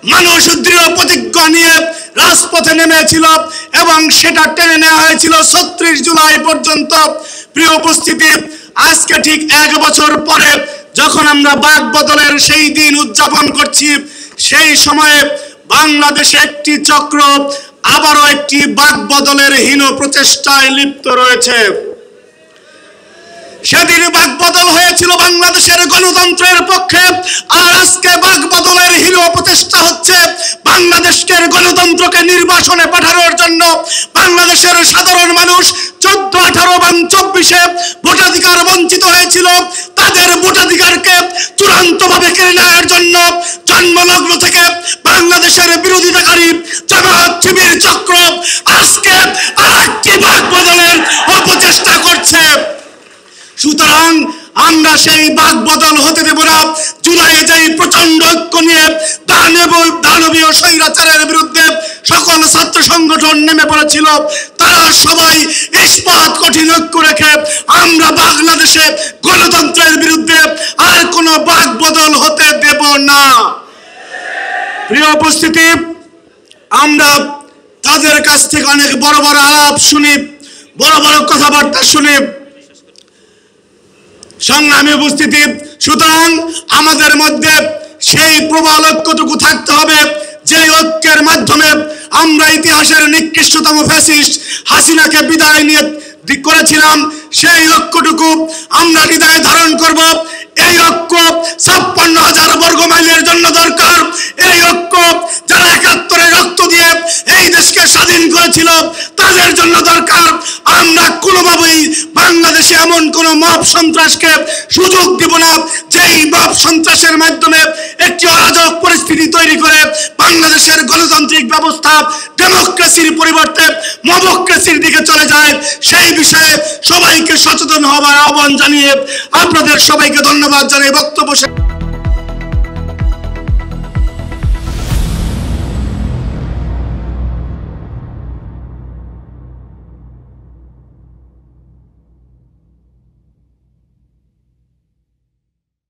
মানুষ দৃঢ় প্রতিজ্ঞা নিয়ে রাজপথে নেমেছিল এবং সেটা টেনে নেওয়া হয়েছিল ৩৬ জুলাই পর্যন্ত। প্রিয় উপস্থিতি, আজকে ঠিক ১ বছর পরে যখন আমরা বাক বদলের সেই দিন উদযাপন করছি, সেই সময়ে বাংলাদেশে একটি চক্র আবারও একটি বাক বদলের হীন প্রচেষ্টায় লিপ্ত রয়েছে। সেদিন বাক বদল হয়েছিল বাংলাদেশের গণতন্ত্রের পক্ষে, আর আজকে বাক বদলের হীন প্রচেষ্টা হচ্ছে বাংলাদেশকে গণতন্ত্রকে নির্বাসনে পাঠানোর জন্য। বাংলাদেশের সাধারণ মানুষ ১৪, ১৮ এবং ২৪-এ ভোটাধিকার বঞ্চিত হয়েছিল, তাদের ভোটাধিকারকে চূড়ান্তভাবে কেড়ে নেওয়ার জন্য জন্মলগ্ন থেকে বাংলাদেশের বিরোধিতাকারী জামায়াত শিবির চক্র আজকে আরেকটি বাক বদলের অপচেষ্টা করছে। সুতরাং আমরা সেই বাক বদল হতে দেব না। জুলাইয়ে যেই প্রচন্ড ঐক্য নিয়ে দানবীয় স্বৈরাচারের বিরুদ্ধে সকল ছাত্র সংগঠন নেমে পড়েছিল, তারা সবাই ইস্পাত কঠিন ঐক্য রেখে আমরা বাংলাদেশে গণতন্ত্রের বিরুদ্ধে আর কোনো বাক বদল হতে দেব না। প্রিয় উপস্থিতি, আমরা তাদের কাছ থেকে অনেক বড় বড় আলাপ শুনি, বড় বড় কথাবার্তা শুনি। সংগ্রামী উপস্থিতি, সুতরাং আমাদের মধ্যে সেই প্রবল ঐক্যটুকু থাকতে হবে, যে ঐক্যের মাধ্যমে আমরা ইতিহাসের নিকৃষ্টতম ফ্যাসিস্ট হাসিনাকে বিদায় নিয়ে করেছিলাম। সেই ঐক্যটুকু আমরা হৃদয়ে ধারণ করব। এই ঐক্য ৫৬,০০০ বর্গ মাইলের জন্য দরকার। এই ঐক্য যারা ৭১-এ রক্ত দিয়ে এই দেশকে স্বাধীন করেছিল তাদের জন্য দরকার। আমরা কোনোভাবেই বাংলাদেশে এমন কোন মব সন্ত্রাসকে সুযোগ দিব না, যেই মব সন্ত্রাসের মাধ্যমে একটি অরাজক পরিস্থিতি তৈরি করে বাংলাদেশের গণতান্ত্রিক ব্যবস্থা ডেমোক্রেসির পরিবর্তে মবক্রেসির দিকে চলে যায়। সেই বিষয়ে সবাইকে সচেতন হওয়ার আহ্বান জানিয়ে আপনাদের সবাইকে ধন্যবাদ জানিয়ে বক্তব্য